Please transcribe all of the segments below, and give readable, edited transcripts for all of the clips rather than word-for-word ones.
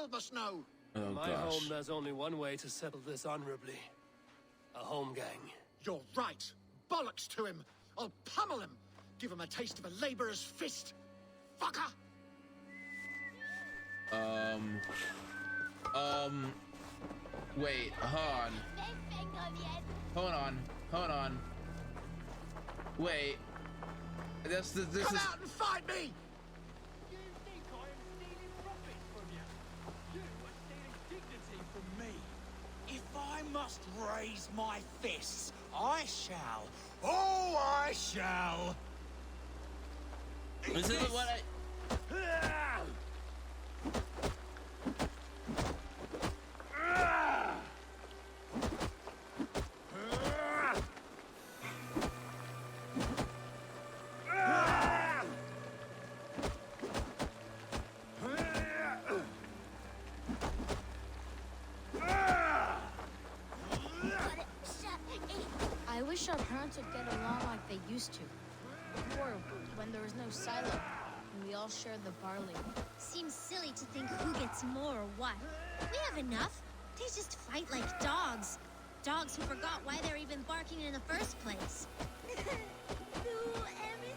world must know. Oh, In my home, there's only one way to settle this honorably. A home gang. You're right. Bollocks to him. I'll pummel him. Give him a taste of a laborer's fist. Fucker! Wait, hold on. Wait. This Come is... out and fight me! You think I am stealing profits from you? You are stealing dignity from me. If I must raise my fists, I shall. Oh, I shall! This isn't what I... I wish our parents would get along like they used to. Before, when there was no silo, and we all shared the barley. Seems silly to think who gets more or what. We have enough. They just fight like dogs. Dogs who forgot why they're even barking in the first place.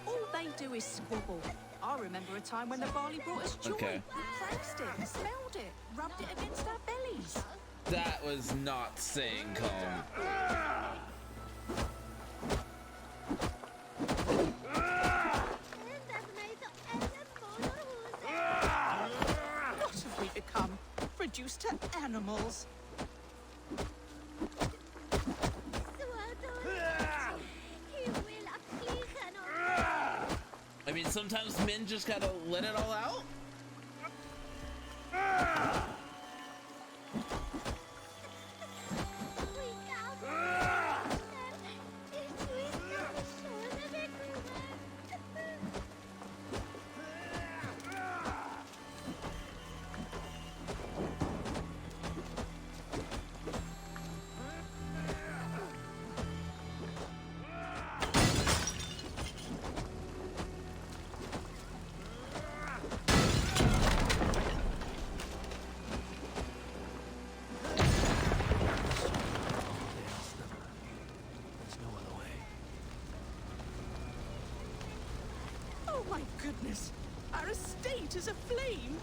All they do is squabble. I remember a time when the barley brought us joy. Okay. We praised it, smelled it, rubbed it against our bellies. That was not saying calm. What have we become? Reduced to animals. I mean, sometimes men just gotta let it all out. Oh my goodness! Our estate is aflame!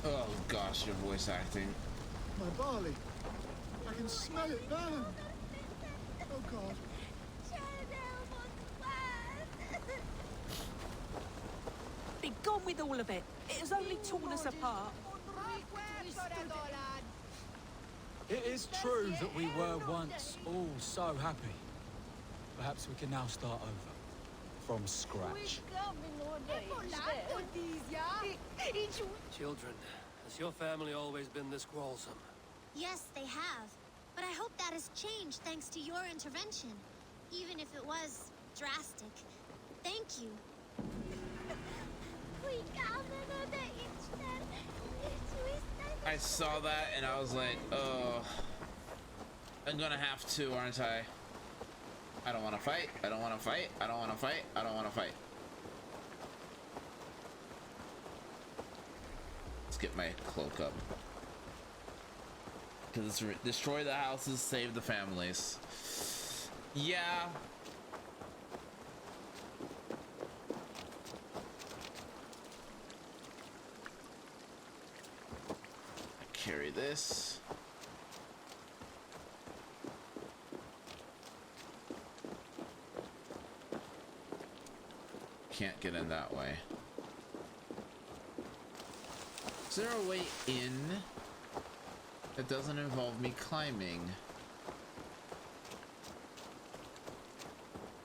Oh gosh, your voice acting. My barley. I can smell it burn. Oh God. Be gone with all of it. It has only torn us apart. It is true that we were once all so happy. Perhaps we can now start over. From scratch. Children, has your family always been this quarrelsome? Yes, they have. But I hope that has changed thanks to your intervention. Even if it was drastic. Thank you. I saw that and I was like, oh, I'm gonna have to, aren't I? I don't want to fight. I don't want to fight. I don't want to fight. I don't want to fight. Let's get my cloak up. Because it's destroy the houses, save the families. Yeah. Carry this. Can't get in that way. Is there a way in that doesn't involve me climbing?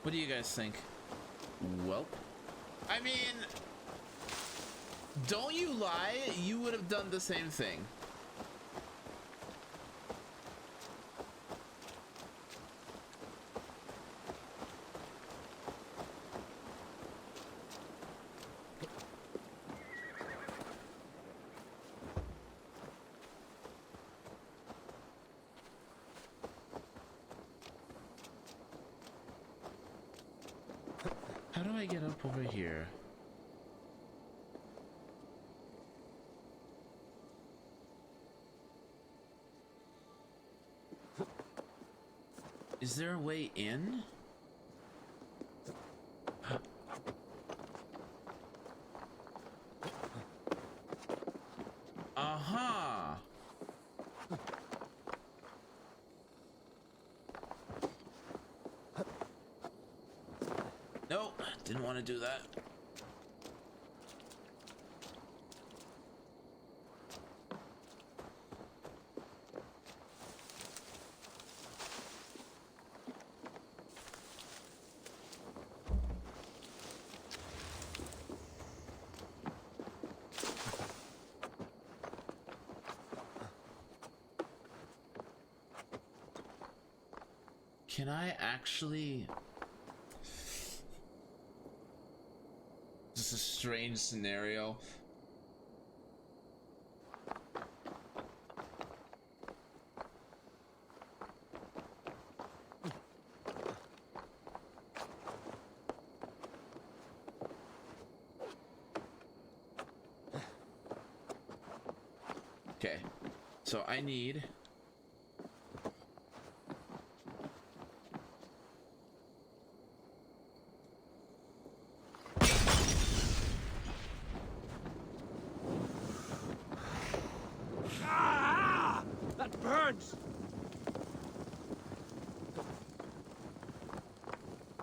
What do you guys think? Welp. I mean, don't you lie, you would have done the same thing. How do I get up over here? Is there a way in? Uh-huh. Nope, didn't want to do that. Can I actually... This is a strange scenario. Okay, so I need...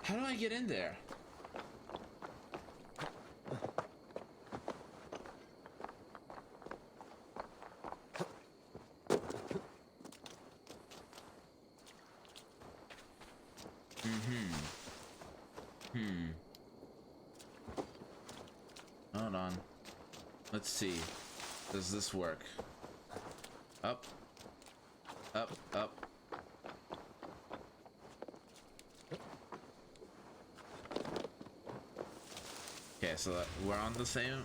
How do I get in there? Hold on. Let's see. Does this work? Up. Up, up. Okay, so we're on the same...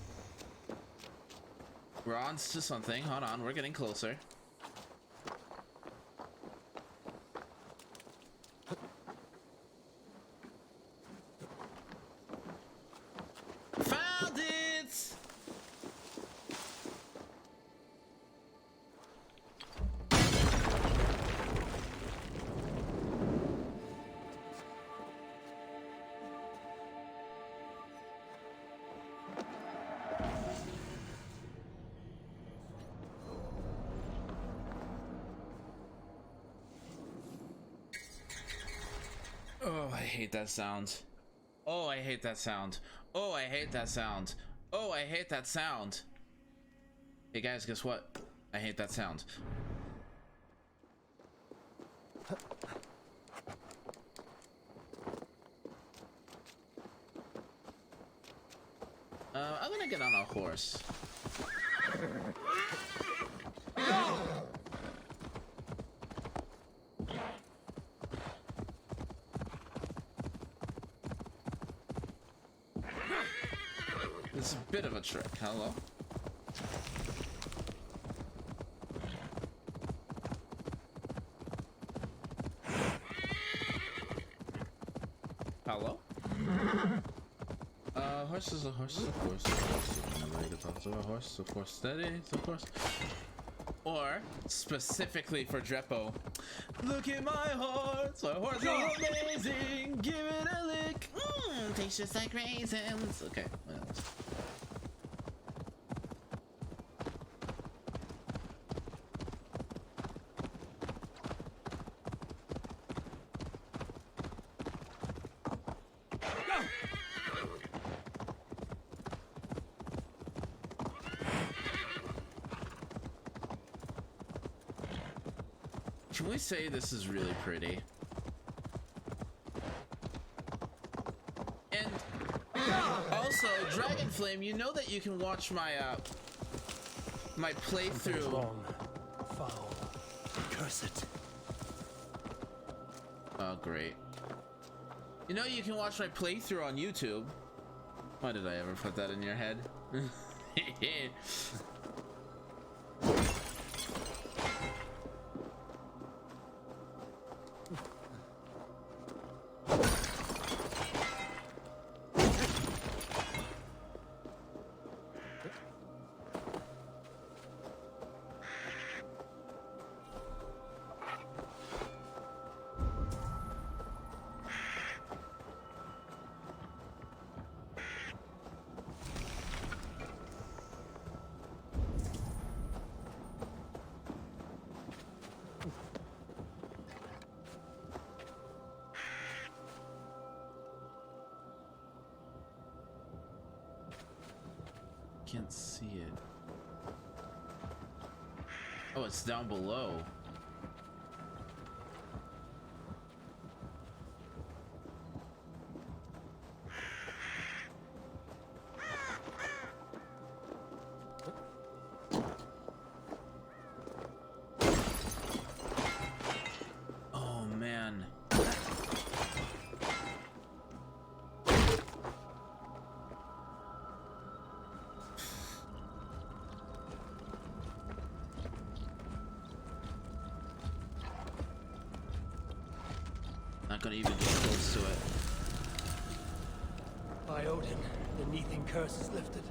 We're on to something. Hold on, we're getting closer. Found it! Oh, I hate that sound. Oh, I hate that sound. Oh, I hate that sound. Oh, I hate that sound. Hey guys, guess what? I hate that sound. I'm gonna get on a horse. It's a bit of a trick. Hello? Hello? Horse is a horse, of course, of course. Nobody can talk to a horse, of course. Steady, of course. Or, specifically for Drepo, look at my horse! My horse is amazing! Give it a lick! Tastes just like raisins! Okay, what else? Can we say this is really pretty? And also, Dragon Flame, you know that you can watch my my playthrough. Wrong. Foul. Curse it. Oh, great. You know you can watch my playthrough on YouTube. Why did I ever put that in your head? can't see it. Oh, it's down below. Oh man. Not gonna even get close to it. By Odin, the Neething curse is lifted.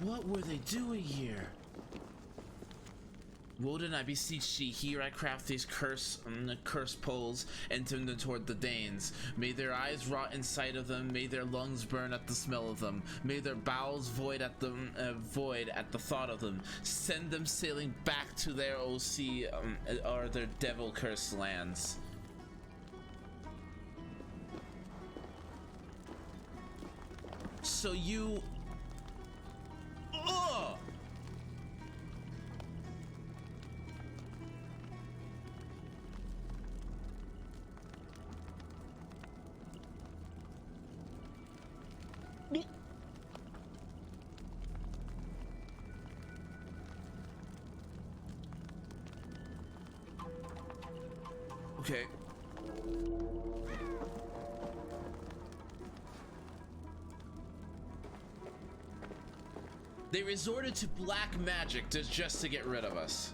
What were they doing here? Woden, I beseech thee, here I craft these curse poles and turn them toward the Danes. May their eyes rot in sight of them, may their lungs burn at the smell of them, may their bowels void at the thought of them. Send them sailing back to their OC or their devil cursed lands. So you... Ugh! Okay. They resorted to black magic just to get rid of us.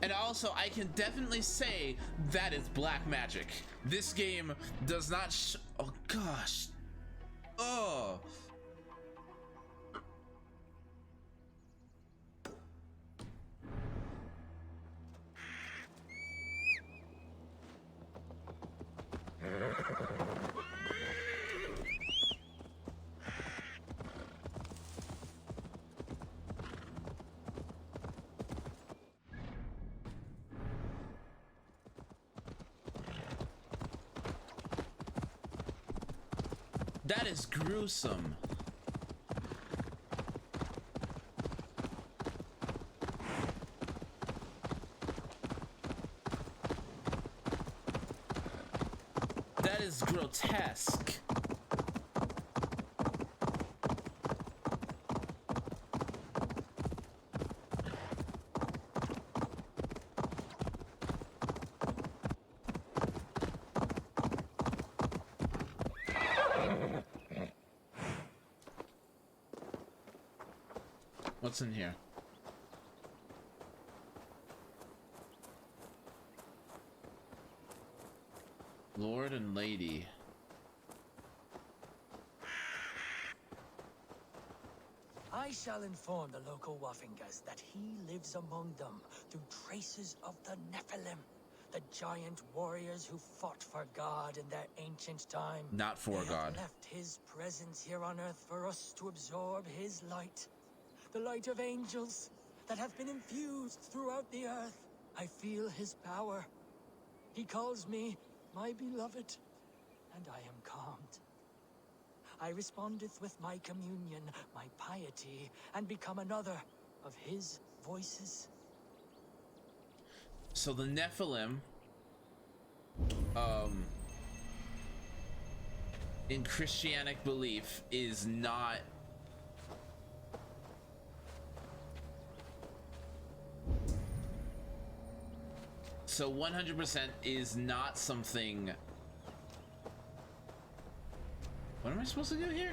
And also, I can definitely say that is black magic. This game does not oh gosh. Oh. That is gruesome. That is grotesque. What's in here? Lord and Lady. I shall inform the local Waffingas that he lives among them through traces of the Nephilim, the giant warriors who fought for God in their ancient time. Not for They God. have left his presence here on earth for us to absorb his light. The light of angels that have been infused throughout the earth. I feel his power. He calls me my beloved, and I am calmed. I respondeth with my communion, my piety, and become another of his voices. So the Nephilim, in Christianic belief, is not so 100% is not something. What am I supposed to do here?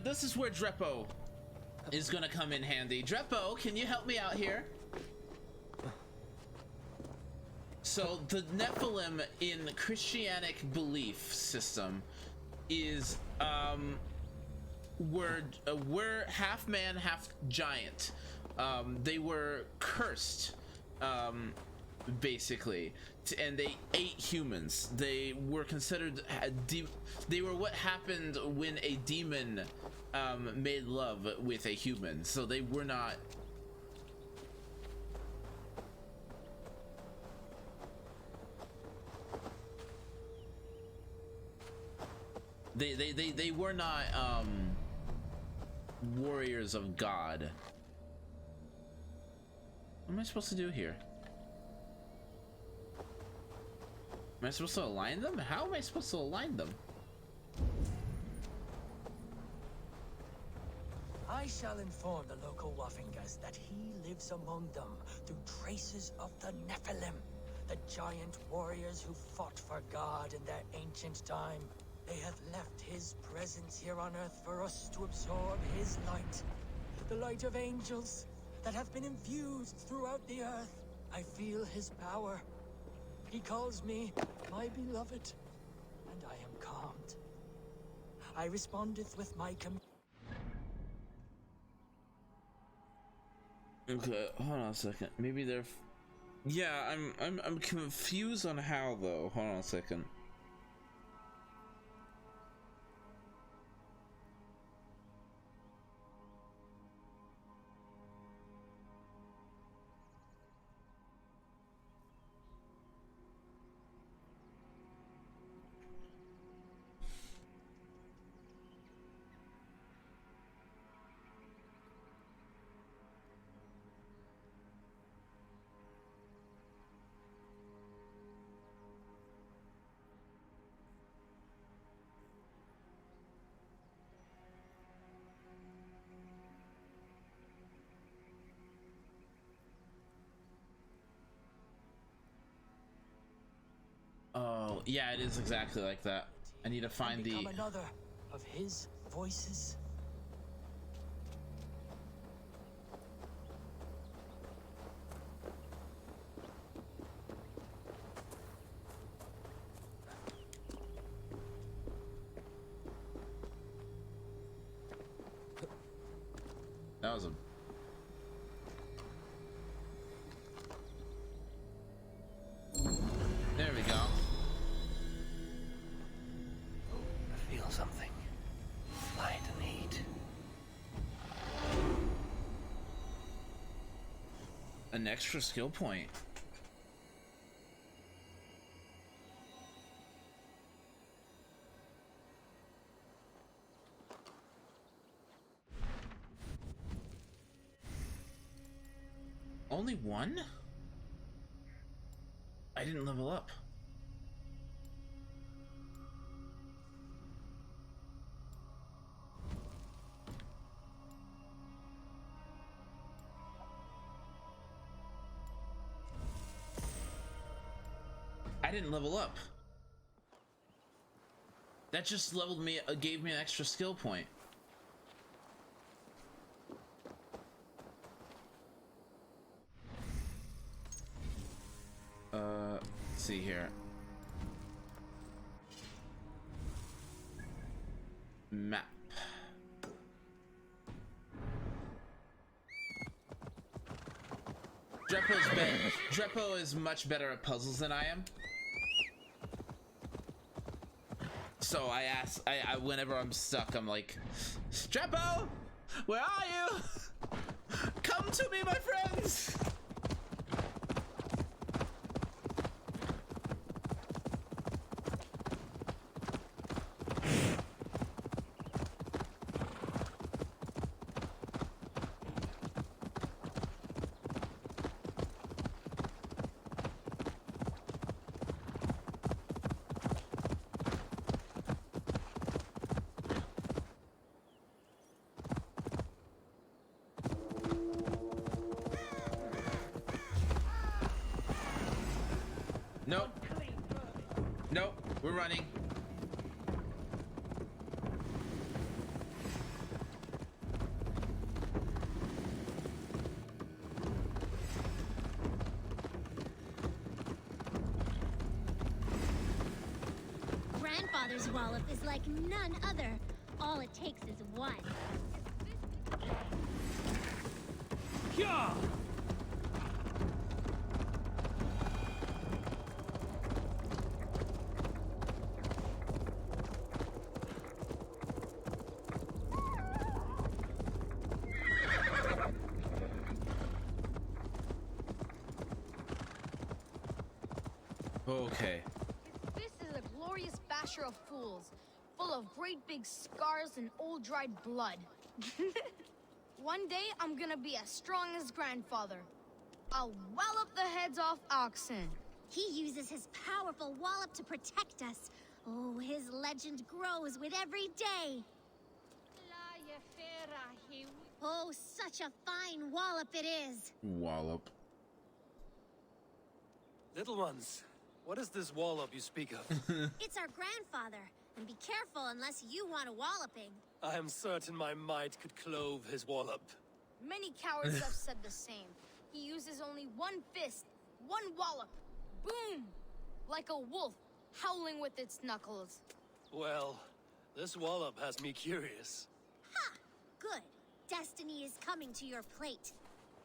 This is where Drepo is gonna come in handy. Drepo, can you help me out here? So the Nephilim in Christianic belief system is we're half man, half giant. They were cursed, basically, and they ate humans. They were considered they were what happened when a demon made love with a human. So they were not. They were not warriors of God. What am I supposed to do here? Am I supposed to align them? How am I supposed to align them? I shall inform the local Waffingas that he lives among them through traces of the Nephilim, the giant warriors who fought for God in their ancient time. They have left his presence here on Earth for us to absorb his light, the light of angels that have been infused throughout the Earth. I feel his power. He calls me my beloved, and I am calmed. I respondeth with my Okay, hold on a second. Maybe they're. Yeah, I'm confused on how though. Hold on a second. Oh, yeah, it is exactly like that. I need to find the another of his voices. That was a. There we go. I feel something. Light and heat. An extra skill point. Only one? I didn't level up. I didn't level up. That just leveled me, gave me an extra skill point. Let's see here. Map. Drepo is much better at puzzles than I am. So I ask, whenever I'm stuck, I'm like, Drepo, where are you? Come to me, my friends. Nope. Nope. We're running. Grandfather's wallop is like none other. All it takes is one. Yeah. Okay. This is a glorious basher of fools, full of great big scars and old dried blood. One day I'm gonna be as strong as grandfather. I'll wallop the heads off oxen. He uses his powerful wallop to protect us. Oh, his legend grows with every day. Oh, such a fine wallop it is. Wallop. Little ones, what is this wallop you speak of? It's our grandfather. And be careful unless you want a walloping. I am certain my might could clove his wallop. Many cowards have said the same. He uses only one fist, one wallop. Boom! Like a wolf howling with its knuckles. Well, this wallop has me curious. Ha! Good. Destiny is coming to your plate.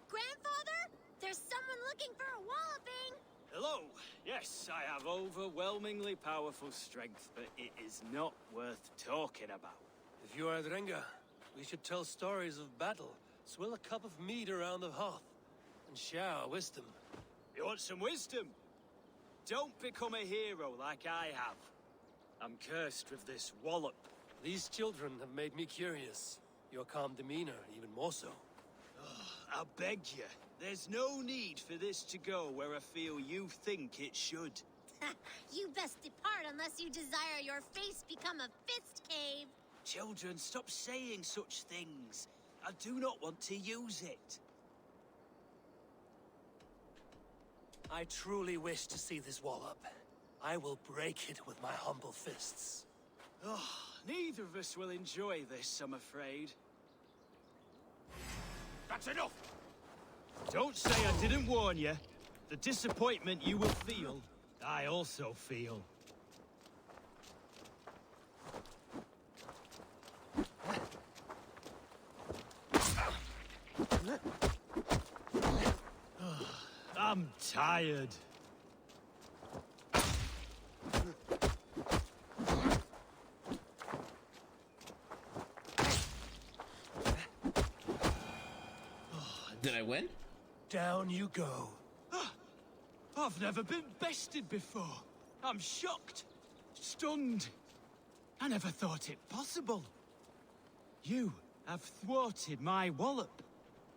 Grandfather, there's someone looking for a walloping. Hello. Yes, I have overwhelmingly powerful strength, but it is not worth talking about. If you are Drenga, we should tell stories of battle, swill a cup of mead around the hearth, and share our wisdom. You want some wisdom? Don't become a hero like I have. I'm cursed with this wallop. These children have made me curious. Your calm demeanor, even more so. I beg you, there's no need for this to go where I feel you think it should. You best depart unless you desire your face become a fist cave. Children, stop saying such things. I do not want to use it. I truly wish to see this wallop. I will break it with my humble fists. Oh, neither of us will enjoy this, I'm afraid. That's enough! Don't say I didn't warn you. The disappointment you will feel, I also feel. I'm tired. Did I win? Down you go. I've never been bested before. I'm shocked, stunned. I never thought it possible. You have thwarted my wallop.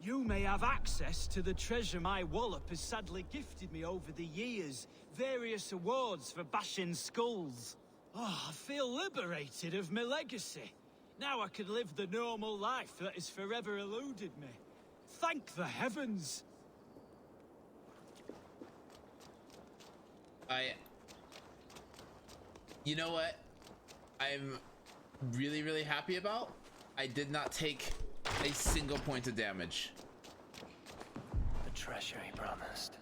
You may have access to the treasure my wallop has sadly gifted me over the years. Various awards for bashing skulls. Oh, I feel liberated of my legacy. Now I can live the normal life that has forever eluded me. Thank the heavens. You know what I'm really, really happy about? I did not take a single point of damage. The treasure he promised.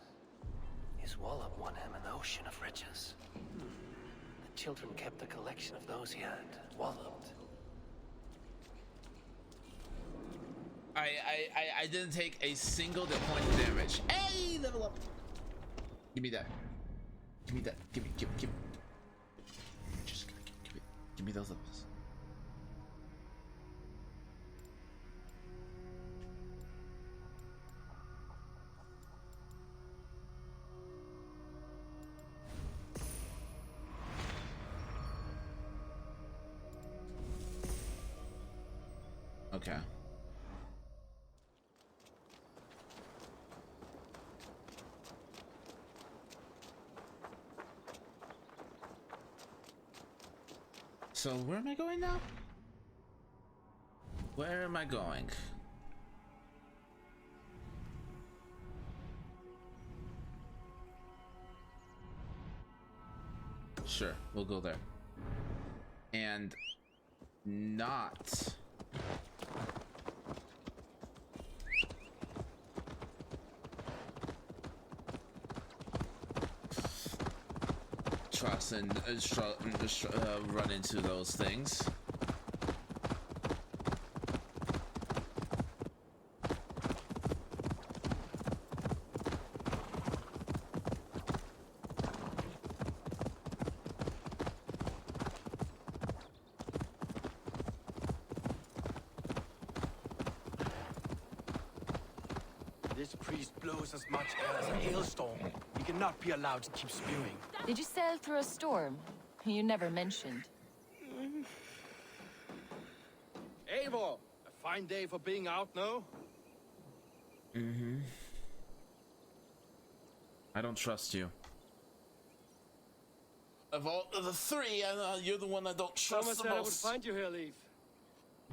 His wallop won him an ocean of riches. The children kept a collection of those he had walloped. I didn't take a single point of damage. Hey, level up. Give me that. Give me that. Give me. Just give me those levels. Okay. So where am I going now? Where am I going? Sure, we'll go there. And not trust and run into those things. priest blows as much air as a hailstorm, he cannot be allowed to keep spewing. Did you sail through a storm? You never mentioned. Eivor, a fine day for being out, no? Mm-hmm. I don't trust you. Of all of the three, you're the one I don't trust the Someone said I would most. find you here, Leif.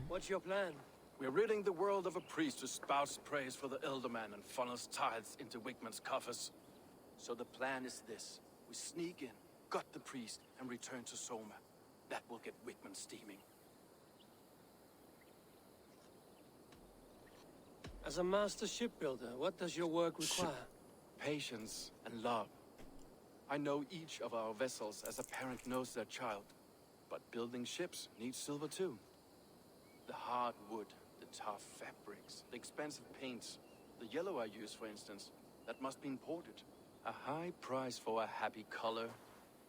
What's your plan? We're ridding the world of a priest who spouts praise for the Elderman and funnels tithes into Wigman's coffers. So the plan is this. We sneak in, gut the priest, and return to Soma. That will get Wigman steaming. As a master shipbuilder, what does your work require? Patience and love. I know each of our vessels as a parent knows their child. But building ships needs silver too. The hard wood, the tough fabrics, the expensive paints. The yellow I use, for instance, that must be imported. A high price for a happy color.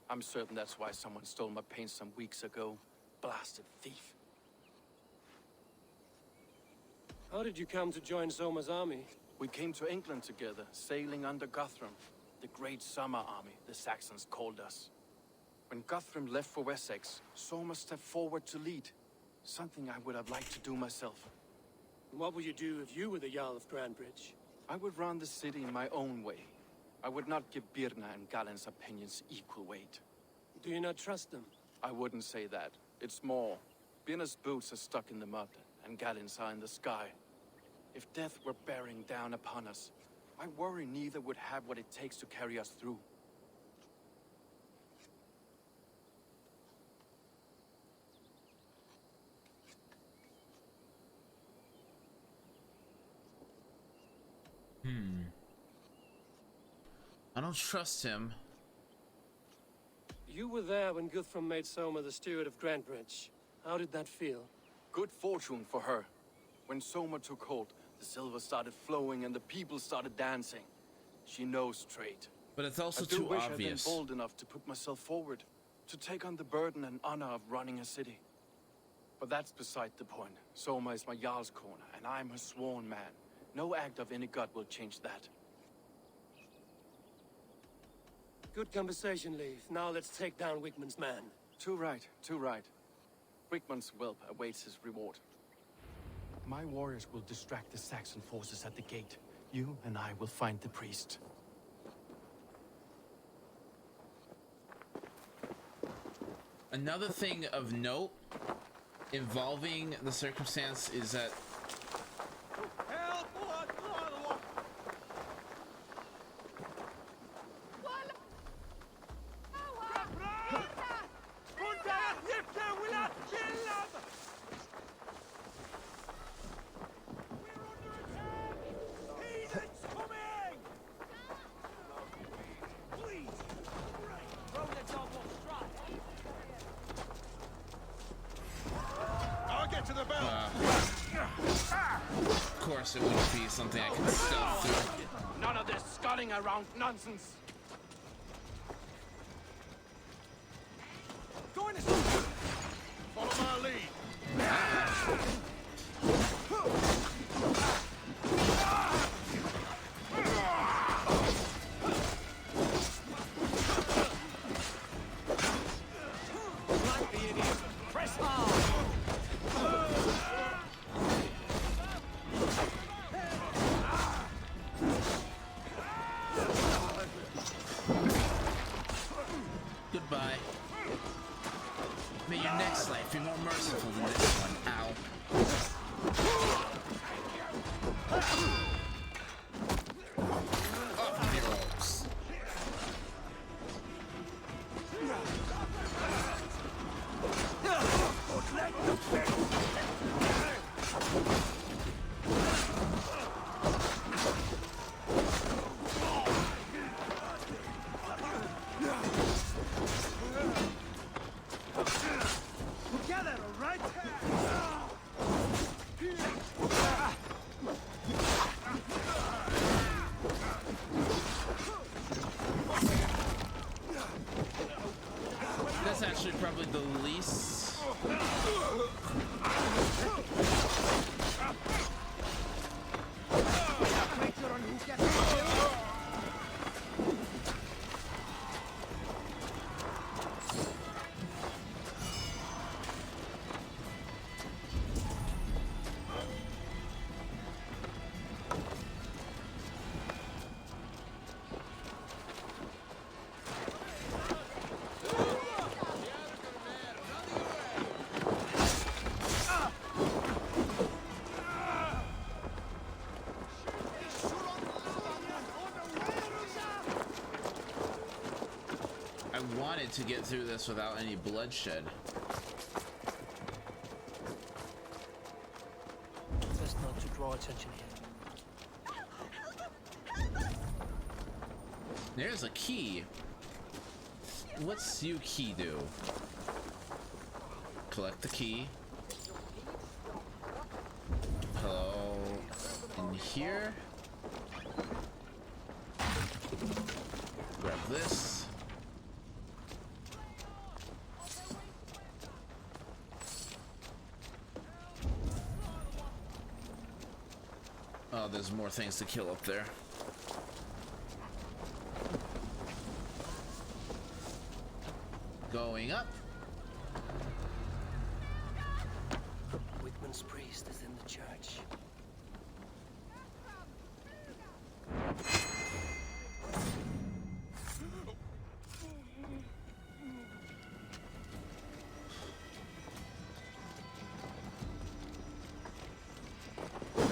I'm certain that's why someone stole my paint some weeks ago. Blasted thief. How did you come to join Soma's army? We came to England together, sailing under Guthrum. The Great Summer Army, the Saxons called us. When Guthrum left for Wessex, Soma stepped forward to lead. Something I would have liked to do myself. What would you do if you were the Jarl of Grandbridge? I would run the city in my own way. I would not give Birna and Galen's opinions equal weight. Do you not trust them? I wouldn't say that. It's more. Birna's boots are stuck in the mud, and Galen's are in the sky. If death were bearing down upon us, I worry neither would have what it takes to carry us through. I don't trust him. You were there when Guthrum made Soma the steward of Grandbridge. How did that feel? Good fortune for her. When Soma took hold, the silver started flowing and the people started dancing. She knows trade. But it's also I do too wish obvious. I'd been bold enough to put myself forward, to take on the burden and honor of running a city. But that's beside the point. Soma is my Jarl's corner, and I'm her sworn man. No act of any god will change that. Good conversation, Leif. Now let's take down Wigman's man. Too right, too right. Wigman's whelp awaits his reward. My warriors will distract the Saxon forces at the gate. You and I will find the priest. Another thing of note involving the circumstance is that of course it wouldn't be something I can stealth through. None of this sculling around nonsense. Join us. Follow my lead. Press hard. Goodbye. May your next life be more merciful than this one, ow. Off with your ropes. Together, all right? That's actually probably the least. Make sure on who gets wanted to get through this without any bloodshed. Best not to draw attention here. There's a key. What's you key do? Collect the key. Hello. In here. Grab this. Oh, there's more things to kill up there. Going up. Wickman's priest is in the church.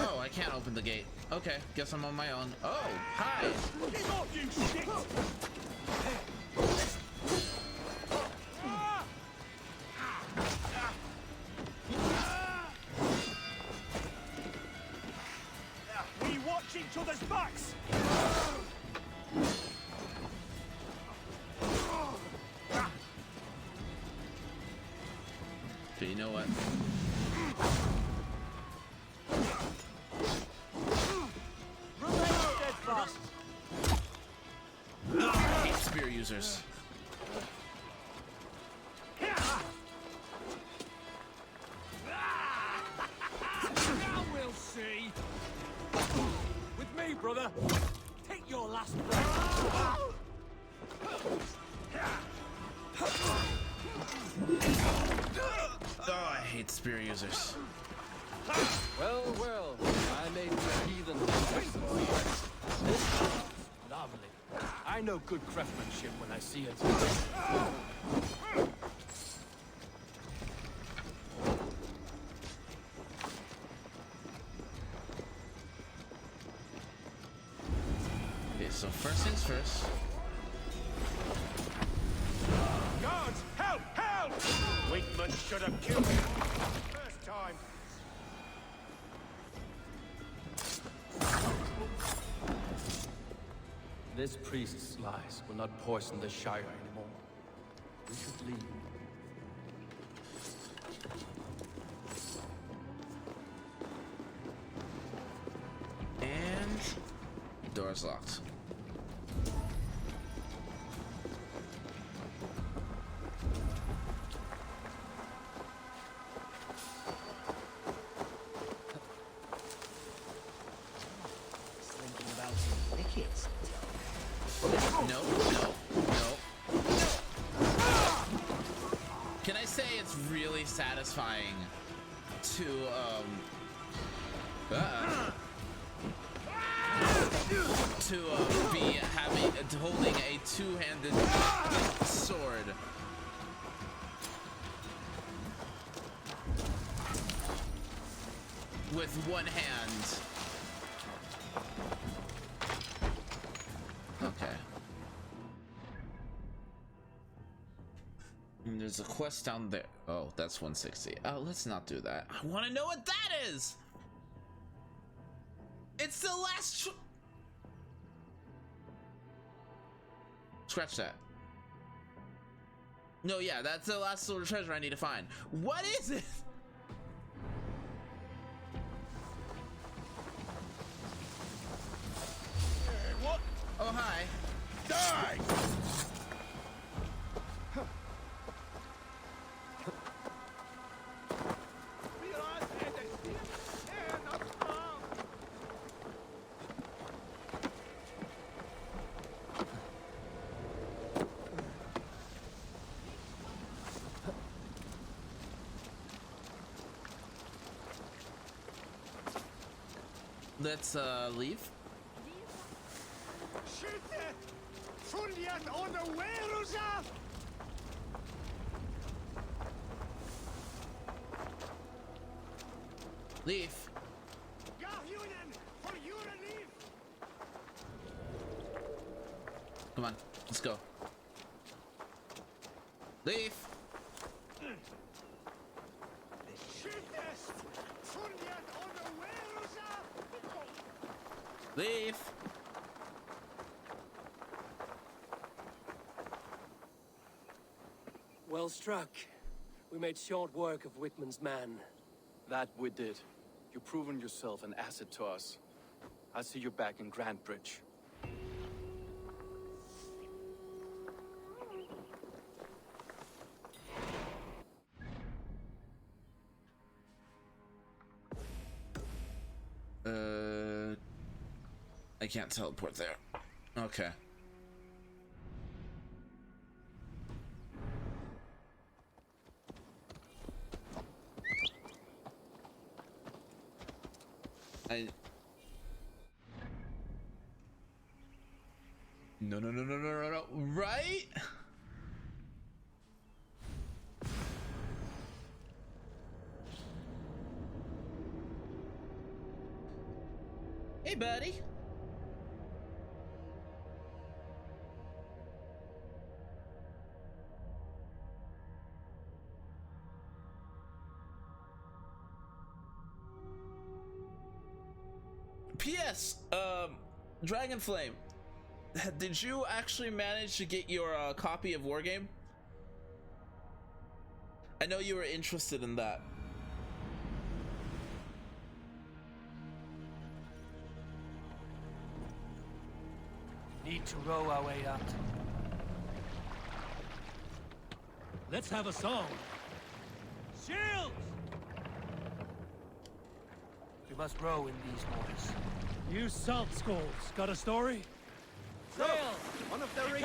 Oh, I can't open the gate. Okay, guess I'm on my own. Oh, hi! Get off, you shit! We watch each other's backs! So you know what? Steadfast. I hate spear users. Now we'll see. With me, brother. Take your last breath. Oh, I hate spear users. Well, well, I made the heathen this lovely. I know good craftsmanship when I see it. Okay, so first things first. Guards, help, help! Wickman should have killed him. First time. This priest's lies will not poison the Shire anymore. We should leave. And door's locked. Thinking about some wickets. No, no, no. Can I say it's really satisfying to be holding a two-handed sword. With one hand. Okay. And there's a quest down there. Oh, that's 160. Oh, let's not do that. I want to know what that is. It's the last. Scratch that. No, yeah, that's the last sort of treasure I need to find. What is it? What? Oh, hi. Die! Let's leave. Leave. Come on, let's go. Leave. Leave. Well struck. We made short work of Wickman's man. That we did. You've proven yourself an asset to us. I see you're back in Grantbridge. I can't teleport there. Okay. No, right? Hey, buddy. P.S. Dragonflame, did you actually manage to get your copy of Wargame? I know you were interested in that. Need to row our way out. Let's have a song. Shields! We must row in these waters. You salt skulls, got a story? Sail! One of the rigs.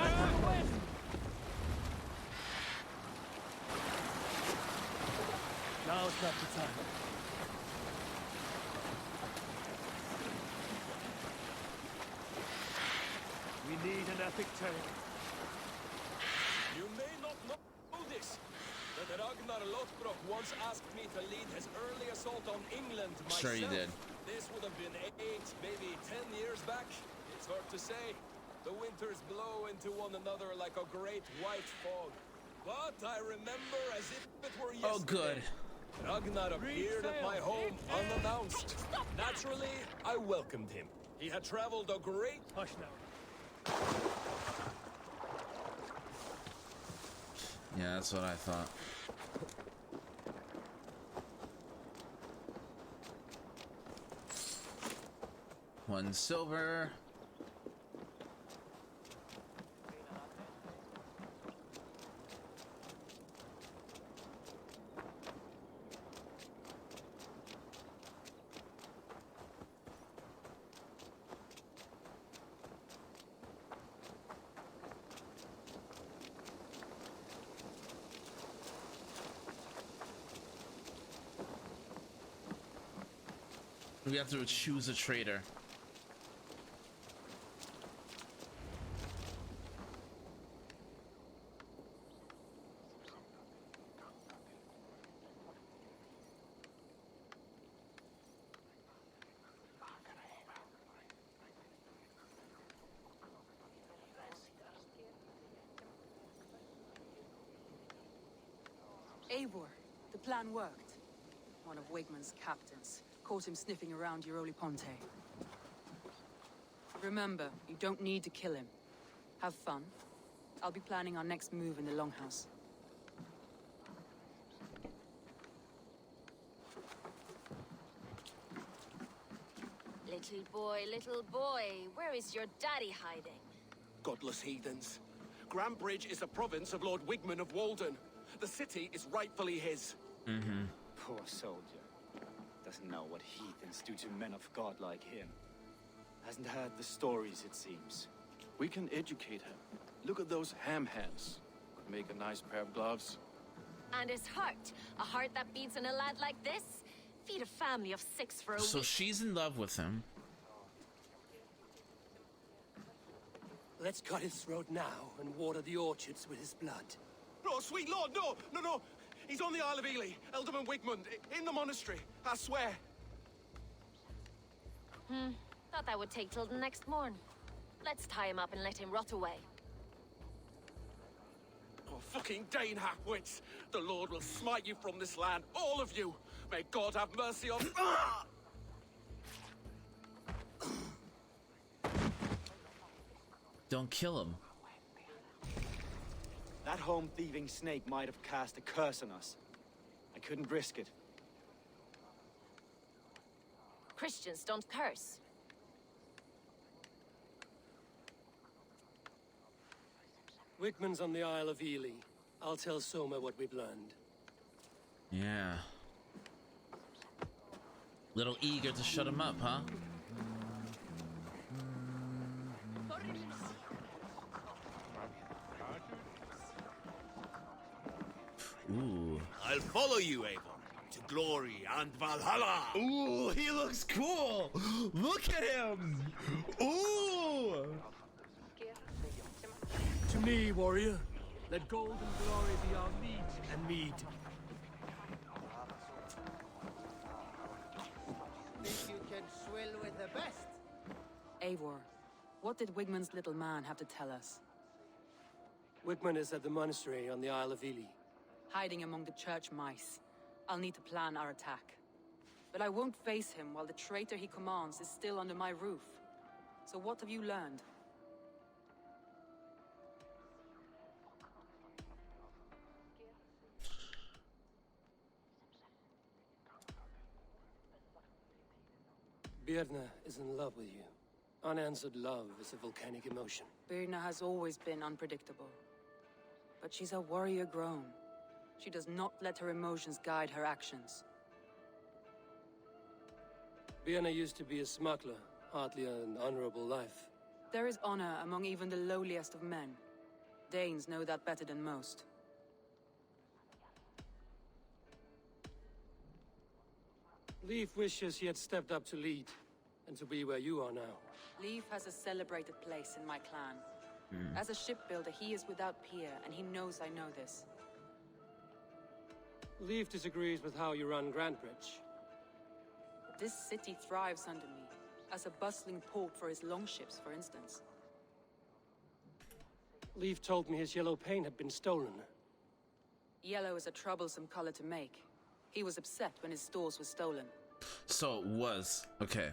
Now's not the time. We need an epic tale. You may not know this, that Ragnar Lothbrok once asked me to lead his early assault on England myself. Sure you did. This would have been 8, maybe 10 years back. It's hard to say. The winters blow into one another like a great white fog. But I remember as if it were yesterday. Oh, good. Ragnar appeared at my home unannounced. Naturally, I welcomed him. He had traveled a great... Hush now. Yeah, that's what I thought. One silver. We have to choose a trader. Eivor, the plan worked. One of Wigman's captains caught him sniffing around Euroli Ponte. Remember, you don't need to kill him. Have fun. I'll be planning our next move in the Longhouse. Little boy, where is your daddy hiding? Godless heathens. Grantbridge is a province of Lord Wigman of Walden. The city is rightfully his. Mm-hmm. Poor soldier. Doesn't know what heathens do to men of God like him. Hasn't heard the stories, it seems. We can educate him. Look at those ham hands. Could make a nice pair of gloves. And his heart. A heart that beats in a lad like this? Feed a family of 6 for a So week. she's in love with him. Let's cut his throat now and water the orchards with his blood. Oh, sweet lord, no, no, no. He's on the Isle of Ely, Ealdorman Wigmund, in the monastery, I swear. Thought that would take till the next morn. Let's tie him up and let him rot away. Oh, fucking Dane half-wits! The Lord will smite you from this land, all of you! May God have mercy on... Don't kill him. That home-thieving snake might have cast a curse on us. I couldn't risk it. Christians don't curse. Wickman's on the Isle of Ely. I'll tell Soma what we've learned. Yeah. Little eager to shut him up, huh? Ooh. I'll follow you, Avon, to glory and Valhalla! Ooh, he looks cool! Look at him! Ooh! To me, warrior, let gold and glory be our meat and mead. Think you can swill with the best? Eivor, what did Wigmund's little man have to tell us? Wickman is at the monastery on the Isle of Ely. Hiding among the church mice. I'll need to plan our attack. But I won't face him while the traitor he commands is still under my roof. So what have you learned? Birna is in love with you. Unanswered love is a volcanic emotion. Birna has always been unpredictable. But she's a warrior grown. She does not let her emotions guide her actions. Birna used to be a smuggler, hardly an honorable life. There is honor among even the lowliest of men. Danes know that better than most. Leif wishes he had stepped up to lead, and to be where you are now. Leif has a celebrated place in my clan. As a shipbuilder, he is without peer, and he knows I know this. Leif disagrees with how you run Grantbridge. This city thrives under me, as a bustling port for his longships, for instance. Leif told me his yellow paint had been stolen. Yellow is a troublesome color to make. He was upset when his stores were stolen. So it was. Okay.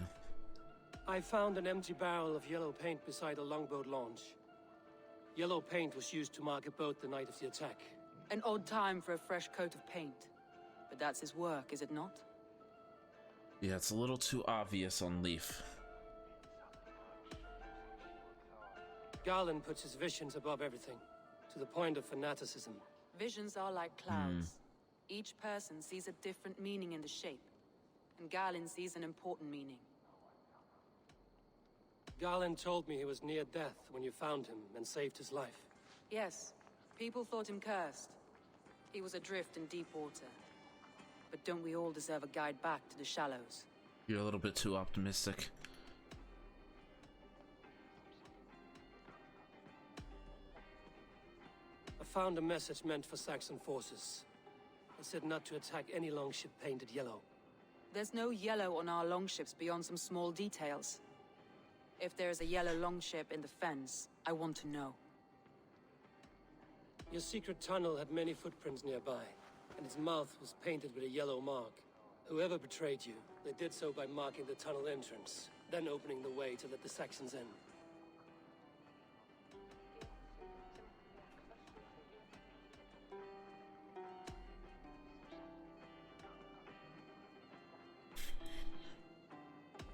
I found an empty barrel of yellow paint beside a longboat launch. Yellow paint was used to mark a boat the night of the attack. An odd time for a fresh coat of paint. But that's his work, is it not? Yeah, it's a little too obvious on Leif. Garland puts his visions above everything, to the point of fanaticism. Visions are like clouds. Each person sees a different meaning in the shape, and Garland sees an important meaning. Garland told me he was near death when you found him and saved his life. Yes, people thought him cursed. He was adrift in deep water. But don't we all deserve a guide back to the shallows? You're a little bit too optimistic. I found a message meant for Saxon forces. It said not to attack any longship painted yellow. There's no yellow on our longships beyond some small details. If there's a yellow longship in the fens, I want to know. Your secret tunnel had many footprints nearby, and its mouth was painted with a yellow mark. Whoever betrayed you, they did so by marking the tunnel entrance, then opening the way to let the Saxons in.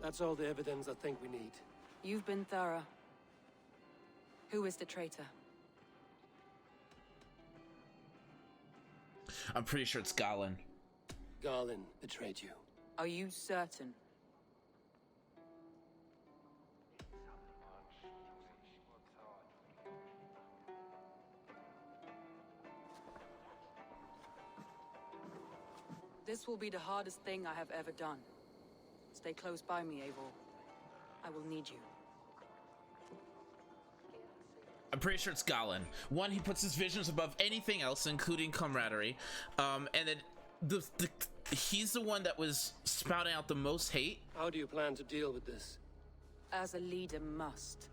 That's all the evidence I think we need. You've been thorough. Who is the traitor? I'm pretty sure it's Garland. Garland betrayed you. Are you certain? This will be the hardest thing I have ever done. Stay close by me, Eivor. I will need you. I'm pretty sure it's Garland. One, he puts his visions above anything else, including camaraderie. And then he's the one that was spouting out the most hate. How do you plan to deal with this? As a leader must.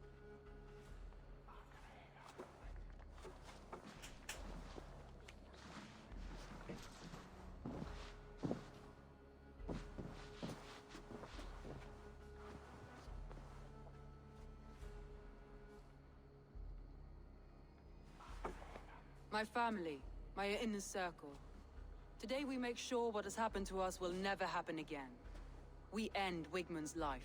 My family, my inner circle. Today we make sure what has happened to us will never happen again. We end Wigmund's life.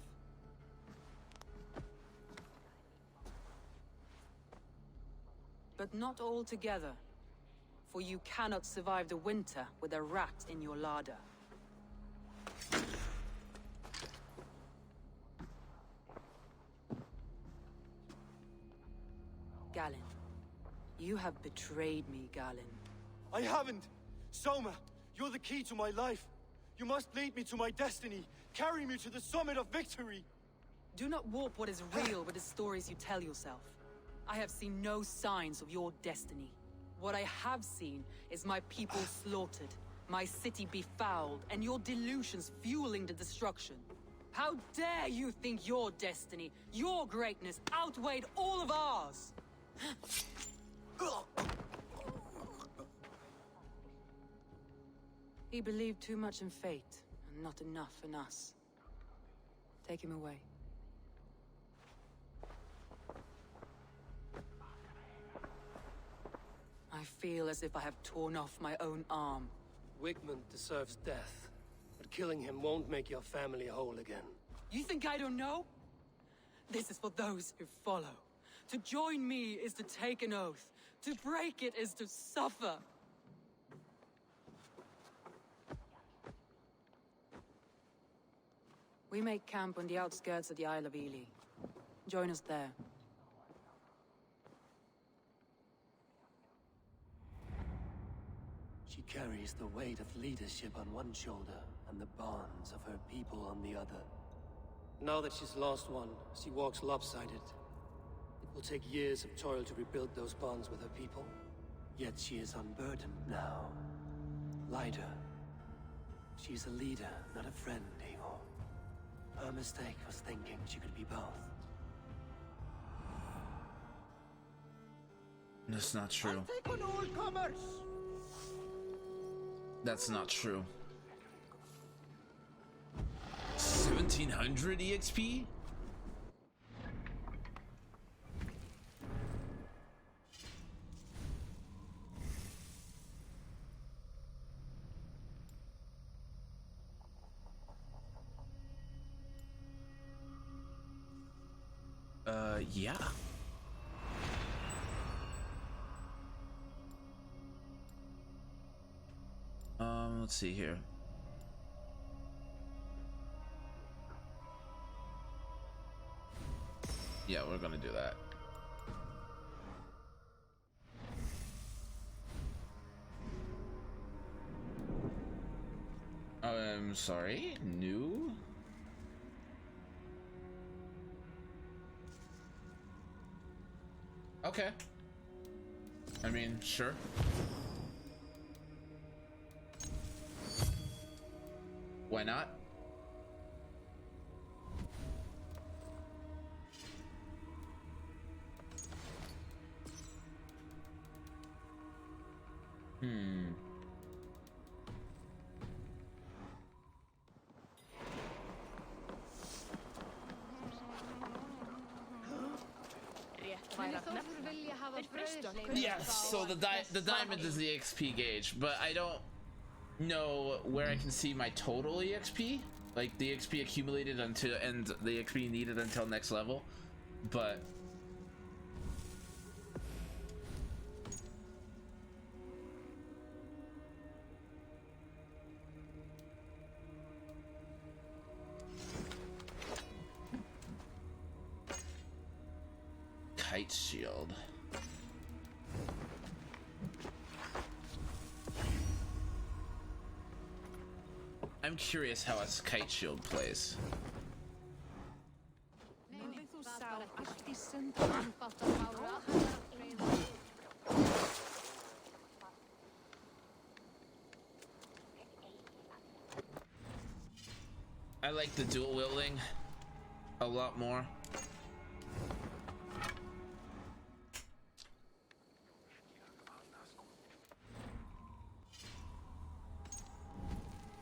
But not all together. For you cannot survive the winter with a rat in your larder. Galen. You have betrayed me, Galen. I haven't! Soma, you're the key to my life. You must lead me to my destiny. Carry me to the summit of victory. Do not warp what is real with the stories you tell yourself. I have seen no signs of your destiny. What I have seen is my people slaughtered, my city befouled, and your delusions fueling the destruction. How dare you think your destiny, your greatness, outweighed all of ours? He believed too much in fate, and not enough in us. Take him away. I feel as if I have torn off my own arm. Wigmund deserves death, but killing him won't make your family whole again. You think I don't know? This is for those who follow. To join me is to take an oath. To break it is to suffer. We make camp on the outskirts of the Isle of Ely. Join us there. She carries the weight of leadership on one shoulder and the bonds of her people on the other. Now that she's lost one, she walks lopsided. It will take years of toil to rebuild those bonds with her people. Yet she is unburdened now. Lighter. She's a leader, not a friend, Eivor. Her mistake was thinking she could be both. That's not true. Take on all comers. That's not true. 1700 EXP? Yeah. Let's see here. Yeah, we're gonna do that. I'm sorry, new? Okay. I mean, sure. Why not? Yes, so the diamond is the XP gauge, but I don't know where I can see my total EXP, like the XP accumulated until and the XP needed until next level, but kite shield. I'm curious how a kite shield plays. I like the dual wielding a lot more.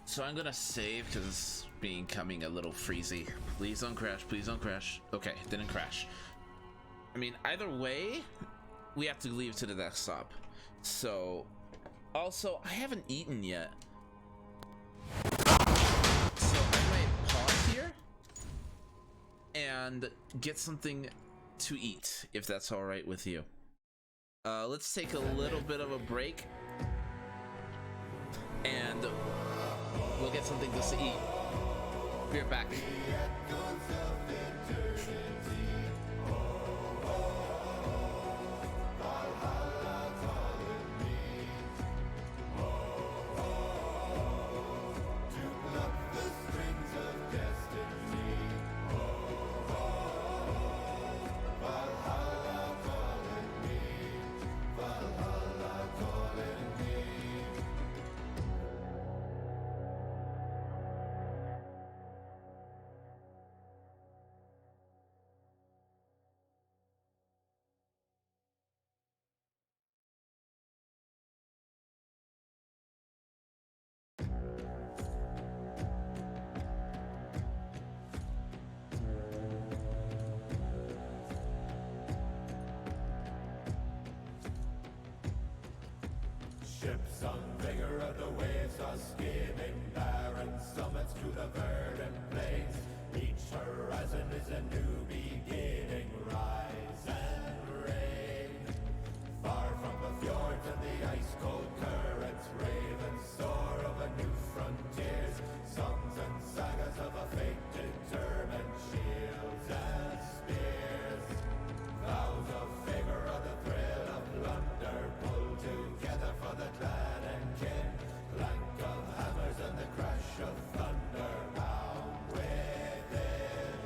So I'm gonna save because it's becoming a little freezy. Please don't crash, please don't crash. Okay, didn't crash. I mean, either way, we have to leave to the next stop. So, also, I haven't eaten yet. So I might pause here and get something to eat, if that's all right with you. Let's take a little bit of a break, and we'll get something to eat. Be right back. Ships on vigor of the waves are skimming barren summits to the verdant plains. Each horizon is a new beginning. Rise and reign. Far from the fjords and the ice-cold currents, ravens soar over new frontiers. Songs and sagas of a fate determined, shields and spears. Vows of vigor are the thrill of plunder, pulled together for the clan and kin. Clank of hammers and the crash of thunder bound within.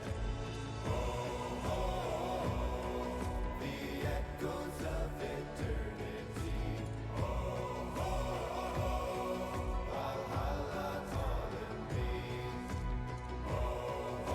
Oh, oh, the echoes of eternity. Oh, oh, Valhalla calling me. Oh,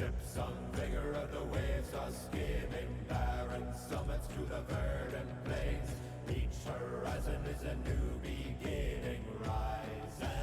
ships on vigor of the waves are skimming barren summits to the verdant plains. Each horizon is a new beginning. Rise